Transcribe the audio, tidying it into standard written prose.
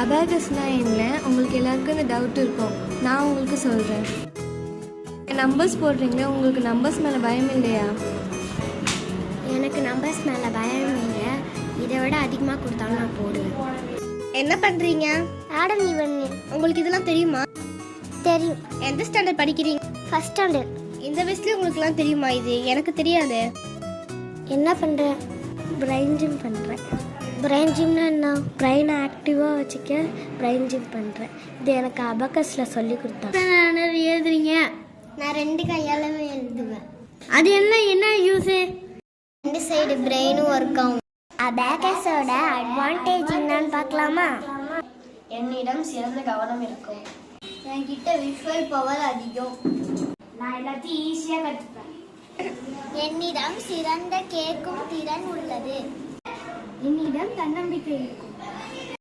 அபாகஸ்னால் என்ன? உங்களுக்கு எல்லாருக்கும் இந்த டவுட் இருக்கும். நான் உங்களுக்கு சொல்கிறேன். நம்பர்ஸ் போடுறீங்களே, உங்களுக்கு நம்பர்ஸ் மேலே பயம் இல்லையா? எனக்கு நம்பர்ஸ் மேலே பயம் இல்லை. இதை விட அதிகமாக கொடுத்தாலும் நான் போடுவேன். என்ன பண்ணுறீங்க? Adam even. உங்களுக்கு இதெல்லாம் தெரியுமா? தெரியும். எந்த ஸ்டாண்டர்ட் படிக்கிறீங்க? First standard. இந்த வயசுலேயே உங்களுக்குலாம் தெரியுமா? இது எனக்கு தெரியாது. என்ன பண்ணுறேன்? பிரெயின் ஜிம் பண்ணுறேன். பிரெயின் ஜிம்னா என்ன? பிரெயினை ஆக்டிவாக வச்சுக்க பிரெயின் ஜிம் பண்ணுறேன். இது எனக்கு அபக்கஸில் சொல்லி கொடுத்தாங்க. எழுதுறீங்க? நான் 2 கையாலுமே எழுதுவேன். அது என்ன யூஸு? 2 சைடு பிரெயினும் ஒர்க் ஆகும். அபாகஸோட அட்வான்டேஜ் என்னன்னு பார்க்கலாமா? என்னிடம் சிறந்த கவனம் இருக்கும். என்கிட்ட விஷுவல் பவர் அதிகம். நான் எல்லாத்தையும் ஈஸியாக கற்றுப்பேன். என்னிடம் சிறந்த கேட்கும் திறன் உள்ளது. என்னிடம் தன்னம்பிக்கை இருக்கும்.